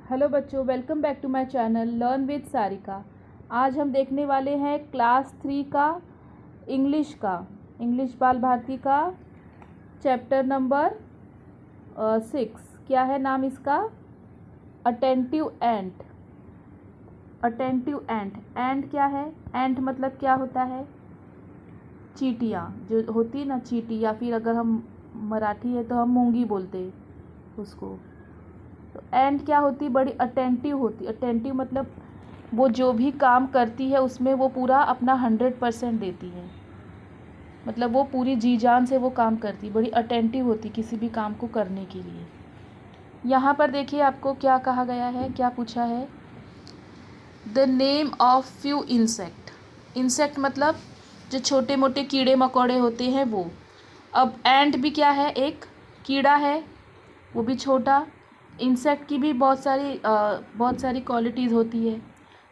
Hello बच्चों, welcome back to my channel learn with Sarika. आज हम देखने वाले हैं क्लास 3 का इंग्लिश बाल भारती का चैप्टर नंबर 6। क्या है नाम इसका? अटेंटिव एंट। अटेंटिव एंट। एंट क्या है? एंट मतलब क्या होता है? चींटियाँ जो होती है ना, चींटी, या फिर अगर हम मराठी है तो हम मूंगी बोलते हैं उसको। तो एंट क्या होती? बड़ी अटेंटिव होती। अटेंटिव मतलब वो जो भी काम करती है उसमें वो पूरा अपना 100% देती है, मतलब वो पूरी जी जान से वो काम करती, बड़ी अटेंटिव होती किसी भी काम को करने के लिए। यहाँ पर देखिए आपको क्या कहा गया है, क्या पूछा है। The name of few insect. Insect मतलब जो छोटे मोटे कीड़े मकोड़े होते हैं वो। अब एंट भी क्या है? एक कीड़ा है, वो भी छोटा। इंसेक्ट की भी बहुत सारी क्वालिटीज़ होती है।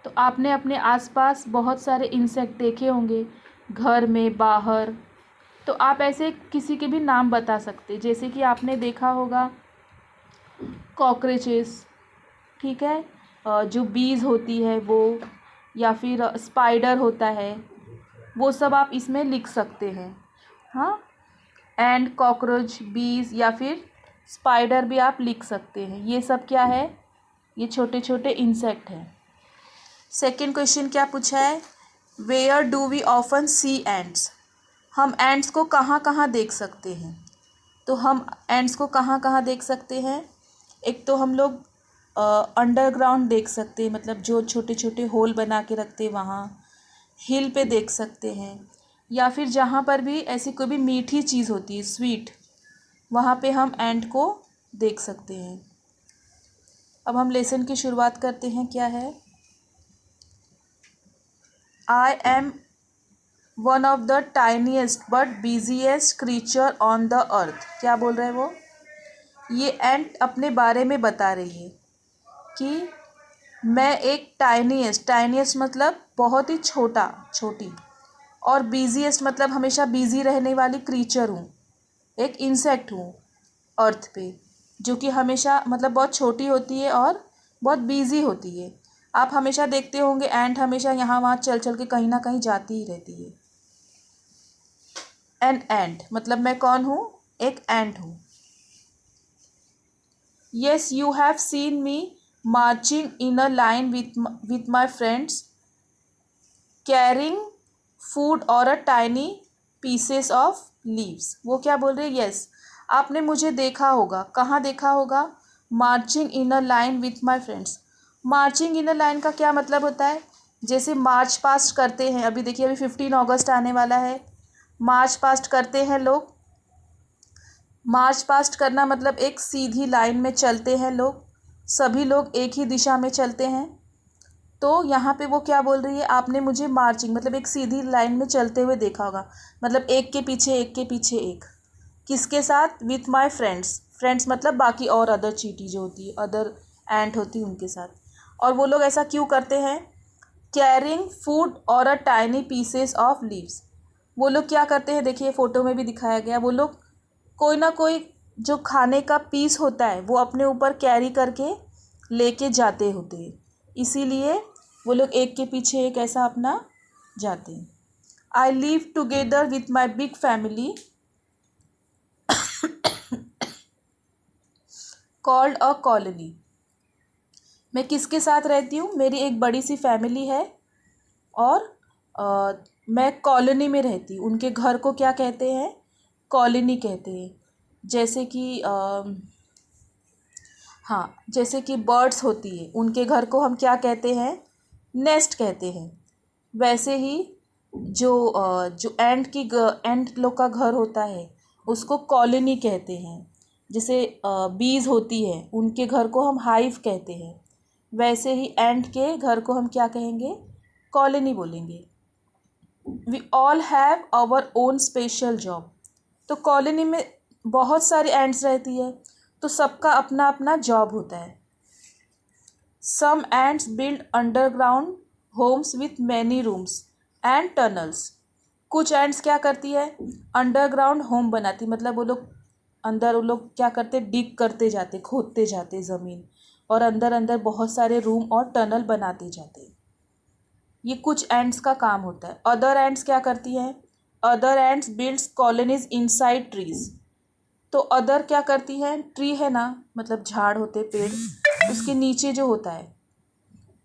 तो आपने अपने आसपास बहुत सारे इंसेक्ट देखे होंगे, घर में, बाहर। तो आप ऐसे किसी के भी नाम बता सकते, जैसे कि आपने देखा होगा कॉकरोचेस, ठीक है, जो बीज होती है वो, या फिर स्पाइडर होता है, वो सब आप इसमें लिख सकते हैं। हाँ, एंड, कॉकरोच, बीज या फिर स्पाइडर भी आप लिख सकते हैं। ये सब क्या है? ये छोटे छोटे इंसेक्ट हैं। सेकंड क्वेश्चन क्या पूछा है? Where do we often see ants. हम एंट्स को कहाँ कहाँ देख सकते हैं? तो हम एंट्स को कहाँ कहाँ देख सकते हैं? एक तो हम लोग अंडरग्राउंड देख सकते हैं, मतलब जो छोटे छोटे होल बना के रखते हैं वहाँ। हिल पे देख सकते हैं, या फिर जहाँ पर भी ऐसी कोई भी मीठी चीज़ होती है, स्वीट, वहाँ पे हम एंट को देख सकते हैं। अब हम लेसन की शुरुआत करते हैं। क्या है? I am one of the tiniest but busiest creature on the earth. क्या बोल रहे हैं वो? ये एंट अपने बारे में बता रही है कि मैं एक टाइनीएस्ट मतलब बहुत ही छोटी, और बिजीएस्ट मतलब हमेशा बिजी रहने वाली क्रीचर हूँ, एक इंसेक्ट हूँ अर्थ पे, जो कि हमेशा मतलब बहुत छोटी होती है और बहुत बिजी होती है। आप हमेशा देखते होंगे एंट हमेशा यहाँ वहाँ चल चल के कहीं ना कहीं जाती ही रहती है। एन एंट मतलब मैं कौन हूँ? एक एंट हूँ। Yes, you have seen me marching in a line with my friends carrying food और a tiny pieces of leaves. वो क्या बोल रहे हैं? येस, आपने मुझे देखा होगा। कहाँ देखा होगा? Marching in a line with my friends. Marching in a line का क्या मतलब होता है? जैसे मार्च पास्ट करते हैं, अभी देखिए अभी 15 अगस्त आने वाला है, मार्च पास्ट करते हैं लोग। मार्च पास्ट करना मतलब एक सीधी लाइन में चलते हैं लोग, सभी लोग एक ही दिशा में चलते हैं। तो यहाँ पे वो क्या बोल रही है? आपने मुझे मार्चिंग मतलब एक सीधी लाइन में चलते हुए देखा होगा, मतलब एक के पीछे एक के पीछे एक। किसके साथ? With my friends. फ्रेंड्स मतलब बाकी और अदर चींटी जो होती है, अदर एंट होती है, उनके साथ। और वो लोग ऐसा क्यों करते हैं? कैरिंग फूड और a tiny pieces of leaves. वो लोग क्या करते हैं? देखिए फ़ोटो में भी दिखाया गया, वो लोग कोई ना कोई जो खाने का पीस होता है वो अपने ऊपर कैरी करके लेके जाते होते हैं, इसीलिए वो लोग एक के पीछे एक ऐसा अपना जाते हैं। I live together with my big family called a colony. मैं किसके साथ रहती हूँ? मेरी एक बड़ी सी फैमिली है, और मैं कॉलोनी में रहती हूँ। उनके घर को क्या कहते हैं? कॉलोनी कहते हैं। जैसे कि हाँ, जैसे कि बर्ड्स होती है, उनके घर को हम क्या कहते हैं? नेस्ट कहते हैं। वैसे ही जो एंट लोग का घर होता है उसको कॉलोनी कहते हैं। जैसे बीज होती है, उनके घर को हम हाइव कहते हैं। वैसे ही एंट के घर को हम क्या कहेंगे? कॉलोनी बोलेंगे। We all have our own special job. तो कॉलोनी में बहुत सारी एंट्स रहती है, तो सबका अपना अपना जॉब होता है। Some ants build underground homes with many rooms and tunnels. कुछ एंट्स क्या करती है? अंडरग्राउंड होम बनाती, मतलब वो लोग अंदर वो लोग क्या करते, डिग करते जाते, खोदते जाते ज़मीन, और अंदर अंदर बहुत सारे रूम और टनल बनाते जाते। ये कुछ एंड्स का काम होता है। अदर एंड्स क्या करती हैं? Other ends builds colonies inside trees. तो अदर क्या करती है, ट्री है ना, मतलब झाड़ होते पेड़, उसके नीचे जो होता है,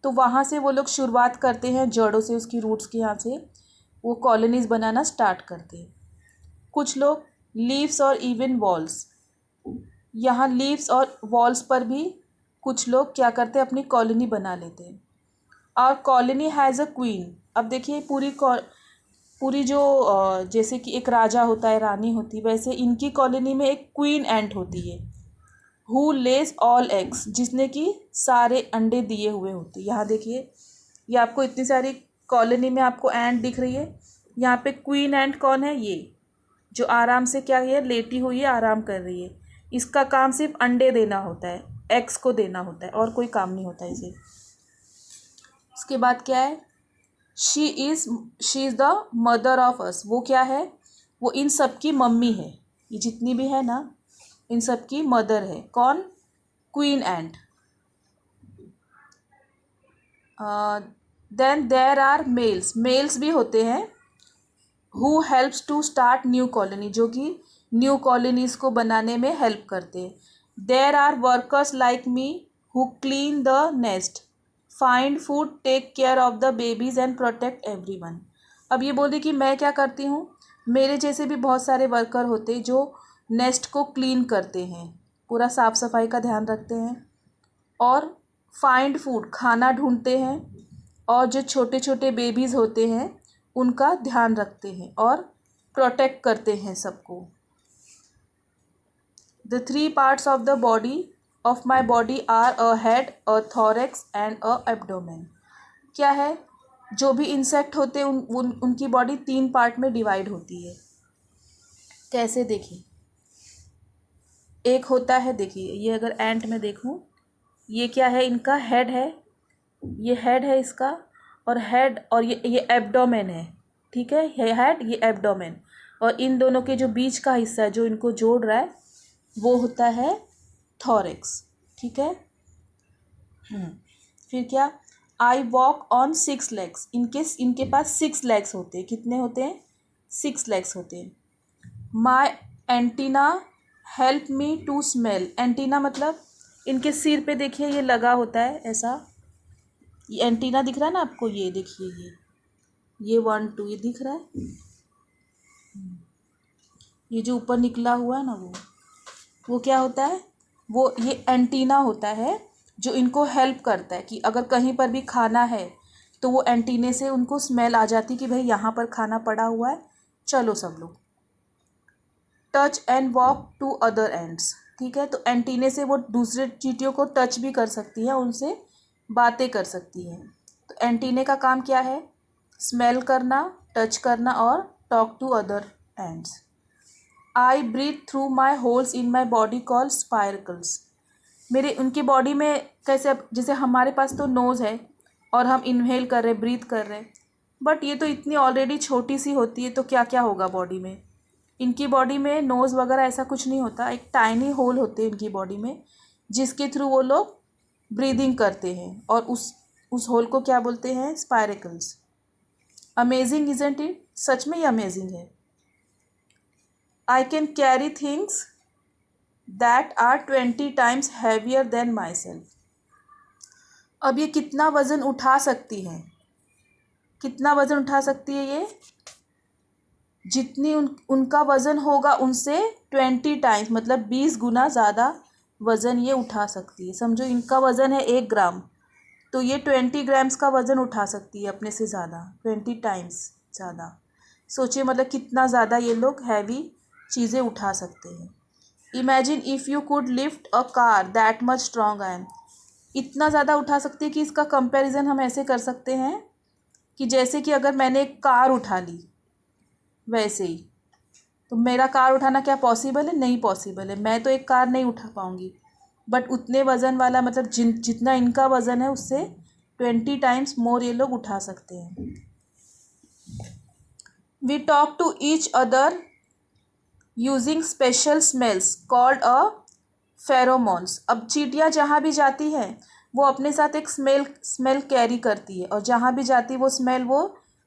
तो वहाँ से वो लोग शुरुआत करते हैं जड़ों से, उसकी रूट्स के यहाँ से वो कॉलोनीज बनाना स्टार्ट करते हैं। कुछ लोग लीव्स और इवन वॉल्स, यहाँ लीव्स और वॉल्स पर भी कुछ लोग क्या करते हैं, अपनी कॉलोनी बना लेते हैं। और कॉलोनी हैज़ अ क्वीन। अब देखिए पूरी जो जैसे कि एक राजा होता है, रानी होती है, वैसे इनकी कॉलोनी में एक क्वीन एंट होती है, हु लेज ऑल एग्स, जिसने कि सारे अंडे दिए हुए होते हैं। यहाँ देखिए, ये आपको इतनी सारी कॉलोनी में आपको एंट दिख रही है। यहाँ पे क्वीन एंट कौन है? ये जो आराम से क्या है, लेटी हुई है, आराम कर रही है। इसका काम सिर्फ अंडे देना होता है, एग्स को देना होता है, और कोई काम नहीं होता इसे। उसके बाद क्या है? She is the mother of us. वो क्या है? वो इन सब की मम्मी है। ये जितनी भी है ना, इन सब की मदर है। कौन? Queen ant. Then there are males. Males भी होते हैं, who helps to start new colony, जो कि न्यू कॉलोनीज को बनाने में हेल्प करते हैं। There are workers like me who clean the nest, find food, take care of the babies and protect everyone. अब ये बोल रही कि मैं क्या करती हूँ, मेरे जैसे भी बहुत सारे वर्कर होते हैं जो नेस्ट को क्लीन करते हैं, पूरा साफ़ सफाई का ध्यान रखते हैं, और फाइंड फूड, खाना ढूंढते हैं, और जो छोटे छोटे बेबीज़ होते हैं उनका ध्यान रखते हैं और प्रोटेक्ट करते हैं सबको। The 3 parts of the body of my body are a head, a thorax and a abdomen. क्या है? जो भी इंसेक्ट होते हैं उनकी बॉडी 3 पार्ट में डिवाइड होती है। कैसे? देखिए, एक होता है, देखिए ये अगर एंट में देखूं, ये क्या है? इनका हेड है, ये हेड है इसका, और हेड, और ये एब्डोमेन है, ठीक है, ये हेड, ये एब्डोमेन, और इन दोनों के जो बीच का हिस्सा है जो इनको जोड़ रहा है वो होता है थॉरेक्स, ठीक है। फिर क्या? I walk on 6 legs. इनके पास 6 लेग्स होते हैं। कितने होते हैं? 6 लेग्स होते हैं। My antenna help me to smell. Antenna मतलब इनके सिर पे देखिए ये लगा होता है ऐसा, ये एंटीना दिख रहा है ना आपको, ये देखिए, ये 1 2 ये दिख रहा है, ये जो ऊपर निकला हुआ है ना, वो क्या होता है? वो ये एंटीना होता है जो इनको हेल्प करता है कि अगर कहीं पर भी खाना है तो वो एंटीने से उनको स्मेल आ जाती कि भाई यहाँ पर खाना पड़ा हुआ है, चलो सब लोग। Touch and walk to other ends, ठीक है, तो एंटीने से वो दूसरे चींटियों को टच भी कर सकती है, उनसे बातें कर सकती है। तो एंटीने का काम क्या है? स्मेल करना, टच करना और talk to other ends. I breathe through my holes in my body call spiracles. मेरे उनकी बॉडी में कैसे, अब जैसे हमारे पास तो नोज़ है और हम इनहेल कर रहे, ब्रीथ कर रहे, बट ये तो इतनी ऑलरेडी छोटी सी होती है, तो क्या क्या होगा बॉडी में? इनकी बॉडी में नोज़ वगैरह ऐसा कुछ नहीं होता, एक टाइनी होल होते हैं इनकी बॉडी में जिसके थ्रू वो लोग ब्रीदिंग करते हैं, और उस होल को क्या बोलते हैं? स्पायरेकल्स। Amazing isn't it? सच में ये अमेजिंग है। I can carry things that are 20 times heavier than myself. अब ये कितना वज़न उठा सकती है? कितना वज़न उठा सकती है ये? जितनी उनका वज़न होगा उनसे 20 टाइम्स, मतलब 20 गुना ज़्यादा वज़न ये उठा सकती है। समझो इनका वज़न है 1 ग्राम, तो ये 20 ग्राम्स का वज़न उठा सकती है, अपने से ज़्यादा, 20 टाइम्स ज़्यादा। सोचिए मतलब कितना ज़्यादा ये लोग हैवी चीज़ें उठा सकते हैं। Imagine if you could lift a car that much strong I am. इतना ज़्यादा उठा सकती है कि इसका कंपैरिजन हम ऐसे कर सकते हैं कि जैसे कि अगर मैंने एक कार उठा ली, वैसे ही। तो मेरा कार उठाना क्या पॉसिबल है? नहीं पॉसिबल है, मैं तो एक कार नहीं उठा पाऊँगी, बट उतने वज़न वाला, मतलब जितना इनका वज़न है उससे 20 टाइम्स मोर ये लोग उठा सकते हैं। We talk to each other using special smells called a pheromones. अब चींटियाँ जहाँ भी जाती हैं वो अपने साथ एक स्मेल कैरी करती है, और जहाँ भी जाती है वो स्मेल वो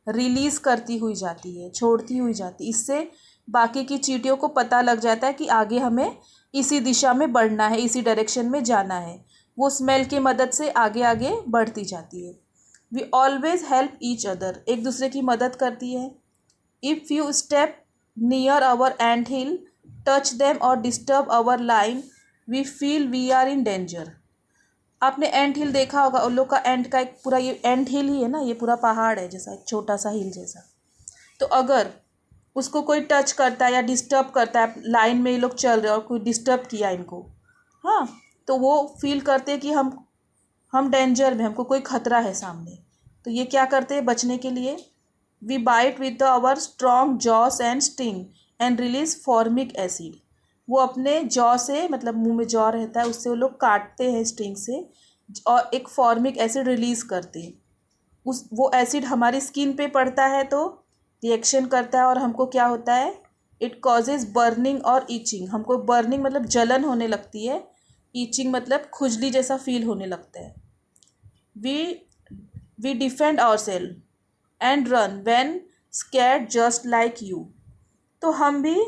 रिलीज़ करती हुई जाती है, छोड़ती हुई जाती है। इससे बाकी की चींटियों को पता लग जाता है कि आगे हमें इसी दिशा में बढ़ना है, इसी डायरेक्शन में जाना है। वो स्मेल की मदद से आगे आगे बढ़ती जाती है। We always help each other, एक दूसरे की मदद करती है। If you step near our ant hill, touch them और disturb our line, we feel we are in danger. आपने एंट हिल देखा होगा, उन लोग का एंट का एक पूरा, ये एंट हिल ही है ना, ये पूरा पहाड़ है जैसा, एक छोटा सा हिल जैसा। तो अगर उसको कोई टच करता है या डिस्टर्ब करता है, लाइन में ये लोग चल रहे हैं और कोई डिस्टर्ब किया इनको, हाँ, तो वो फील करते हैं कि हम डेंजर में, हमको कोई खतरा है सामने। तो ये क्या करते हैं बचने के लिए? We bite with our strong jaws and sting and release formic acid. वो अपने जॉ से, मतलब मुंह में जॉ रहता है, उससे वो लोग काटते हैं स्टिंग से, और एक फॉर्मिक एसिड रिलीज़ करते हैं। वो एसिड हमारी स्किन पे पड़ता है तो रिएक्शन करता है, और हमको क्या होता है, इट कॉजेज बर्निंग और ईचिंग। हमको बर्निंग मतलब जलन होने लगती है, ईचिंग मतलब खुजली जैसा फील होने लगता है। We we defend our self and run when scared just like you. तो हम भी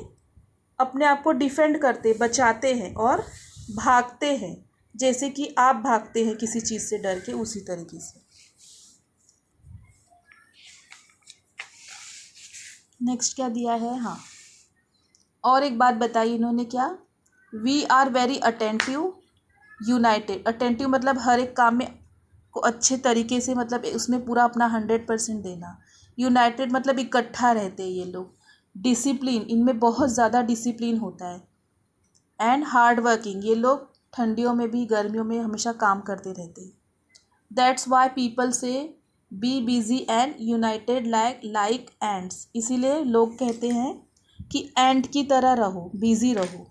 अपने आप को डिफेंड करते, बचाते हैं और भागते हैं, जैसे कि आप भागते हैं किसी चीज़ से डर के, उसी तरीके से। नेक्स्ट क्या दिया है? हाँ, और एक बात बताई इन्होंने, क्या? We are very attentive united. Attentive मतलब हर एक काम में को अच्छे तरीके से, मतलब उसमें पूरा अपना 100% देना। यूनाइटेड मतलब इकट्ठा रहते हैं ये लोग। डिसिप्लिन, इनमें बहुत ज़्यादा डिसिप्लिन होता है। एंड हार्ड वर्किंग, ये लोग ठंडियों में भी गर्मियों में हमेशा काम करते रहते हैं। दैट्स वाई पीपल से be busy and United like ends. इसीलिए लोग कहते हैं कि एंट की तरह रहो, बिजी रहो।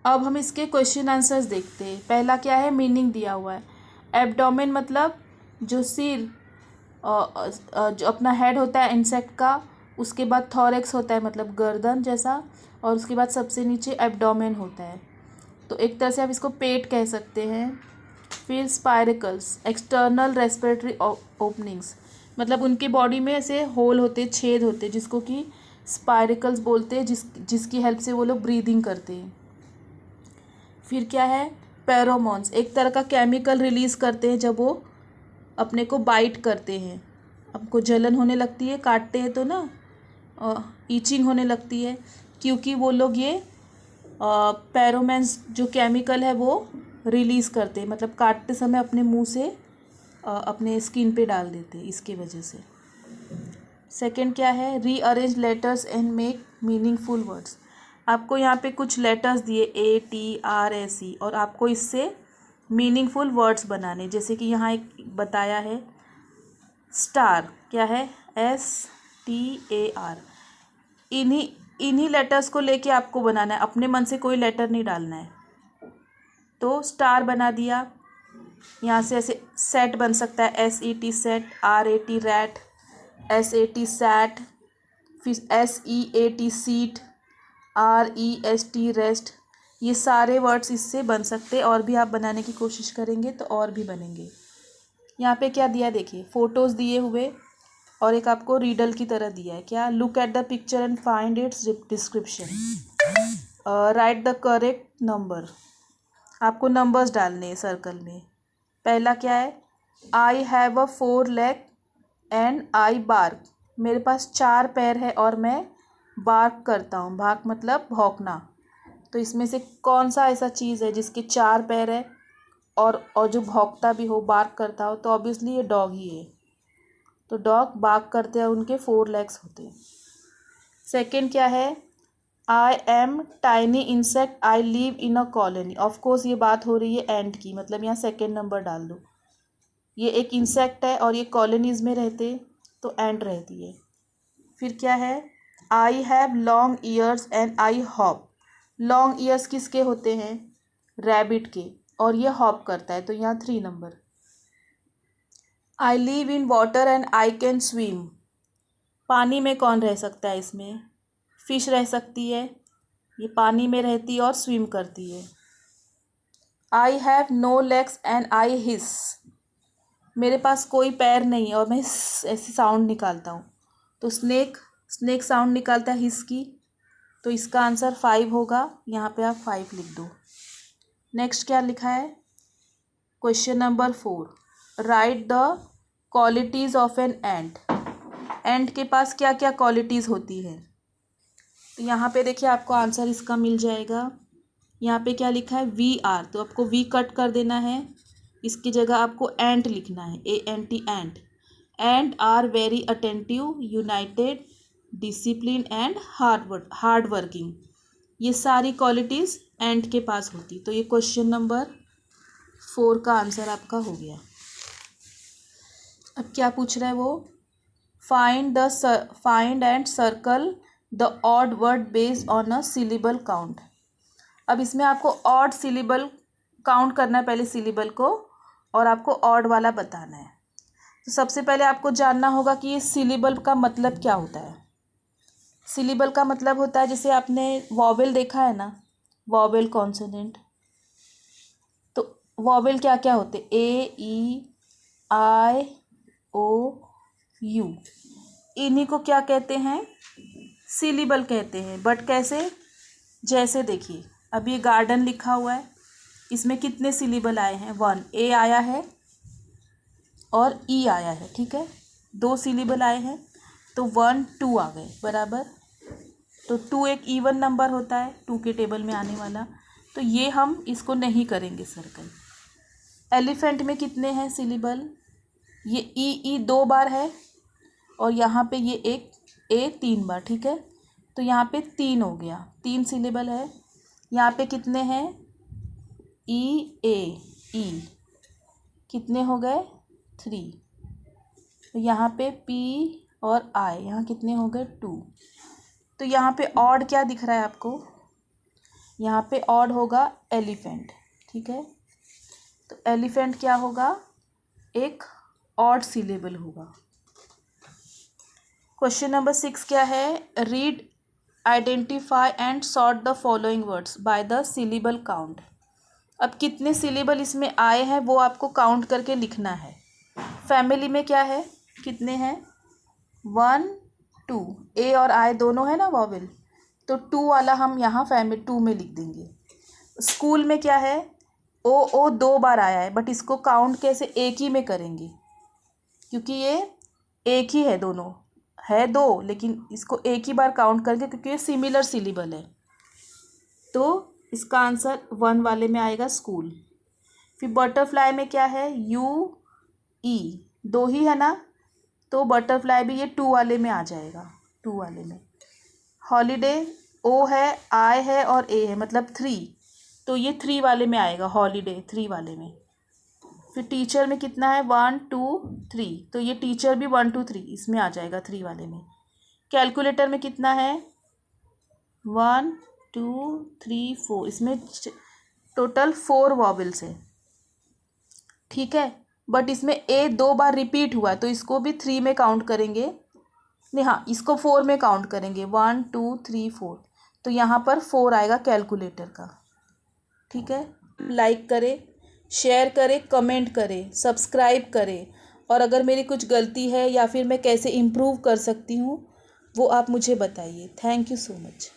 अब हम इसके क्वेश्चन आंसर्स देखते हैं। पहला क्या है? मीनिंग दिया हुआ है। एब्डोमेन मतलब जो सिर, जो अपना हेड होता है इंसेक्ट का, उसके बाद थॉरेक्स होता है मतलब गर्दन जैसा, और उसके बाद सबसे नीचे एब्डोमेन होता है। तो एक तरह से आप इसको पेट कह सकते हैं। फिर स्पायरिकल्स, एक्सटर्नल रेस्पिरेटरी ओपनिंग्स, मतलब उनके बॉडी में ऐसे होल होते, छेद होते, जिसको कि स्पायरिकल्स बोलते हैं, जिसकी हेल्प से वो लोग ब्रीदिंग करते हैं। फिर क्या है? फेरोमोन्स, एक तरह का केमिकल रिलीज़ करते हैं जब वो अपने को बाइट करते हैं। आपको जलन होने लगती है, काटते हैं तो ना, ईचिंग होने लगती है, क्योंकि वो लोग ये फेरोमोन्स जो केमिकल है वो रिलीज़ करते हैं, मतलब काटते समय अपने मुंह से अपने स्किन पे डाल देते हैं, इसके वजह से। सेकंड क्या है? Rearrange letters and make meaningful words. आपको यहाँ पे कुछ लेटर्स दिए ATRSE, और आपको इससे मीनिंगफुल वर्ड्स बनाने, जैसे कि यहाँ एक बताया है स्टार, क्या है? STAR। इन्हीं लेटर्स को लेके आपको बनाना है, अपने मन से कोई लेटर नहीं डालना है। तो स्टार बना दिया। यहाँ से ऐसे सेट बन सकता है, SET set, RAT rat, SAT sat, फिर SEAT सीट, REST रेस्ट। ये सारे वर्ड्स इससे बन सकते हैं, और भी आप बनाने की कोशिश करेंगे तो और भी बनेंगे। यहाँ पे क्या दिया देखिए, फ़ोटोज़ दिए हुए, और एक आपको रीडल की तरह दिया है, क्या? Look at the picture and find its description, write the correct number. आपको नंबर्स डालने हैं सर्कल में। पहला क्या है? I have a 4 leg and I bark. मेरे पास 4 पैर है और मैं बार्क करता हूँ। बार्क मतलब भौंकना। तो इसमें से कौन सा ऐसा चीज़ है जिसके 4 पैर है और जो भौंकता भी हो, बार्क करता हो? तो ऑब्वियसली ये डॉग ही है। तो डॉग बार्क करते हैं, उनके 4 लेग्स होते हैं। सेकंड क्या है? I am tiny insect, I live in a colony. Of course ये बात हो रही है एंट की, मतलब यहाँ सेकंड नंबर डाल दो। ये एक इंसेक्ट है और ये कॉलोनीज़ में रहते, तो एंट रहती है। फिर क्या है? I have long years and I hop. Long years किसके होते हैं? रैबिट के, और ये हॉप करता है, तो यहाँ 3 number. I live in water and I can swim. पानी में कौन रह सकता है इसमें? फिश रह सकती है, ये पानी में रहती है और स्विम करती है। I have no legs and I hiss, मेरे पास कोई पैर नहीं और मैं ऐसी साउंड निकालता हूँ। तो स्नेक साउंड निकालता है हिस की, तो इसका आंसर 5 होगा। यहाँ पे आप 5 लिख दो। नेक्स्ट क्या लिखा है, question number 4, write the qualities of an ant. Ant के पास क्या क्या क्वालिटीज़ होती है, तो यहाँ पे देखिए आपको आंसर इसका मिल जाएगा। यहाँ पे क्या लिखा है, वी आर, तो आपको वी कट कर देना है, इसकी जगह आपको एंट लिखना है, ANT ant. Ant are very attentive, united, discipline and hard working, ये सारी क्वालिटीज़ एंट के पास होती। तो ये क्वेश्चन नंबर 4 का आंसर आपका हो गया। अब क्या पूछ रहा है वो, find and circle the odd word based on a syllable count. अब इसमें आपको ऑड सिलेबल काउंट करना है, पहले सिलेबल को, और आपको ऑड वाला बताना है। तो सबसे पहले आपको जानना होगा कि ये सिलेबल का मतलब क्या होता है। सिलेबल का मतलब होता है, जैसे आपने वॉवेल देखा है ना, वॉवेल कॉन्सोनेंट, तो वॉवेल क्या क्या होते हैं, AEIOU, इन्हीं को क्या कहते हैं, सिलेबल कहते हैं। बट कैसे, जैसे देखिए अब ये गार्डन लिखा हुआ है, इसमें कितने सिलेबल आए हैं, 1, A आया है और E आया है, ठीक है, 2 सिलेबल आए हैं, तो 1 2 आ गए बराबर। तो 2 एक इवन नंबर होता है, 2 के टेबल में आने वाला, तो ये हम इसको नहीं करेंगे सर्कल। एलिफेंट में कितने हैं सिलेबल, ये E 2 बार है और यहाँ पे ये एक A 3 बार, ठीक है, तो यहाँ पे 3 हो गया, 3 सिलेबल है। यहाँ पे कितने हैं, E कितने हो गए, 3। तो यहाँ पे P और I, यहाँ कितने हो गए, 2। तो यहाँ पे ऑड क्या दिख रहा है आपको, यहाँ पे ऑड होगा एलिफेंट, ठीक है, तो एलिफेंट क्या होगा, एक ऑड सिलेबल होगा। क्वेश्चन नंबर 6 क्या है, read, identify and sort the following words by the syllable count. अब कितने सिलेबल इसमें आए हैं वो आपको काउंट करके लिखना है। फैमिली में क्या है, कितने हैं, 1 2, A और I दोनों है ना वॉवेल, तो 2 वाला हम यहाँ फैमिली 2 में लिख देंगे। स्कूल में क्या है, O 2 बार आया है, बट इसको काउंट कैसे, एक ही में करेंगे, क्योंकि ये एक ही है, दोनों है 2, लेकिन इसको एक ही बार काउंट करके, क्योंकि ये सिमिलर सिलेबल है, तो इसका आंसर 1 वाले में आएगा स्कूल। फिर बटरफ्लाई में क्या है, UE 2 ही है ना, तो बटरफ्लाई भी ये 2 वाले में आ जाएगा, 2 वाले में। हॉलीडे O है, I है और A है, मतलब 3, तो ये 3 वाले में आएगा, हॉलीडे 3 वाले में। फिर टीचर में कितना है, 1 2 3, तो ये टीचर भी 1 2 3 इसमें आ जाएगा, 3 वाले में। कैलकुलेटर में कितना है, 1 2 3 4, इसमें टोटल 4 वॉवेल्स है, ठीक है, बट इसमें A 2 बार रिपीट हुआ, तो इसको भी 3 में काउंट करेंगे, नहीं हाँ, इसको 4 में काउंट करेंगे, 1 2 3 4, तो यहाँ पर 4 आएगा कैलकुलेटर का, ठीक है। लाइक करें, शेयर करें, कमेंट करें, सब्सक्राइब करें, और अगर मेरी कुछ गलती है या फिर मैं कैसे इम्प्रूव कर सकती हूँ वो आप मुझे बताइए। Thank you so much.